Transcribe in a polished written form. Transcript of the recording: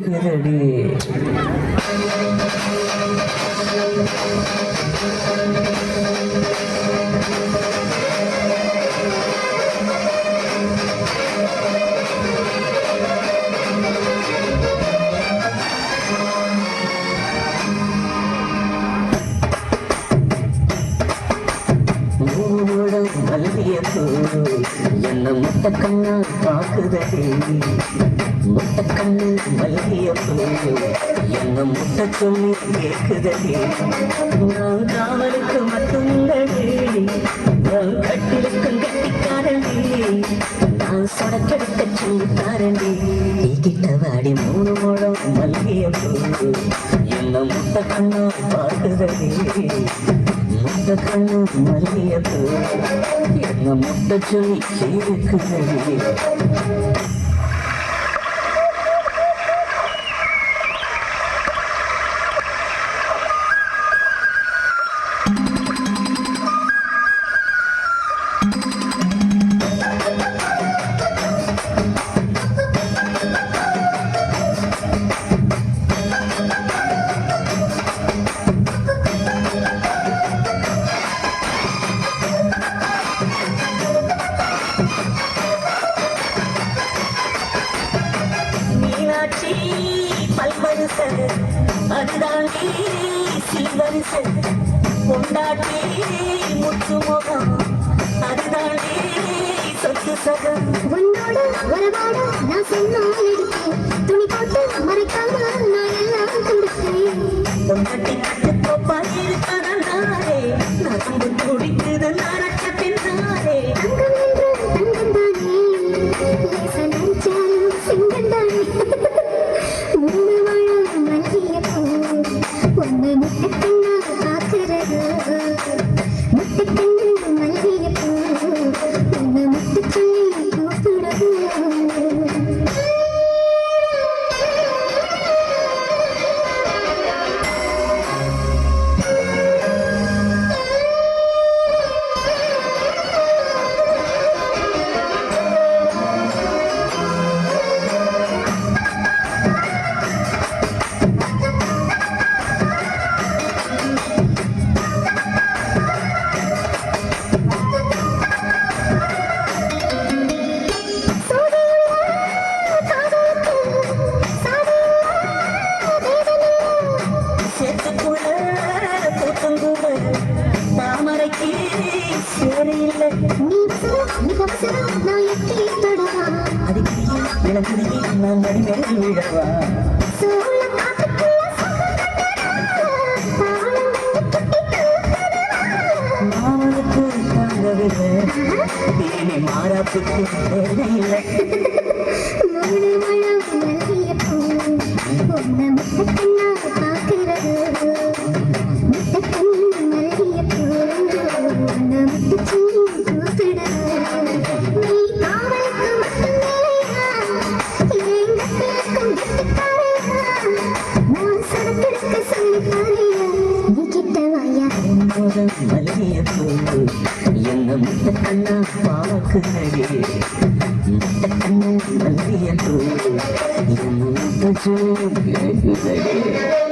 கேக்குதடி. என்ன முட்டை கண்ணா பாக்குதடி, முட்டை கண்ணு மல்லியப்பூ என்ன முட்டை சொல்லி கேக்குதடி. நான் காவலுக்கு மட்டுங்கடி, நான் கட்டிருக்கும் கட்டிக்காரண்டி, நான் சொடக்கெடுக்க சொல்லிக்காரண்டி. நீ கிட்ட வாடி 3 முழம் மல்லியப்பூ என்ன முட்டை கண்ணா பாக்குதடி, முட்டை கண்ணு மல்லியப்பூ என்ன முட்டை சொல்லி கேக்குதடி. பல்வரிச அதுதாண்டி சில்வரிச கொண்டாட்டி முத்து முகம் அதுதாண்டி சொத்து சகம். உன்னோட வரவாட நான் சொன்னால் துணி போட்டு மறைக்காம நான் எல்லாம் கொடுத்தேன். பொண்டாட்டி கட்டு கோப்பா இருக்கிறனாலே நான் ரொம்ப துடிக்குது நாரட்ட பின்னாலே. தங்கம் என்று தங்கம் தானே நினைச்சாலும் சிங்கம் தானே. ஒன்று முட்டை கண்ணா பார்க்கிறது, முட்டை கண்ணு மல்லிகைப்பூ ஒன்று முட்டை சொல்லி கூப்பிடுறது. நான் நடிமேல் விழவா மாமனுக்கு தாங்கவில்லை, தேனி மாறாப்புக்கு தேவையில்லை. என்ன முட்டை கண்ணா பாக்குதடி, முட்டை கண்ணு மல்லியப்பூ என்ன முட்டை சொல்லி கேக்குதடி.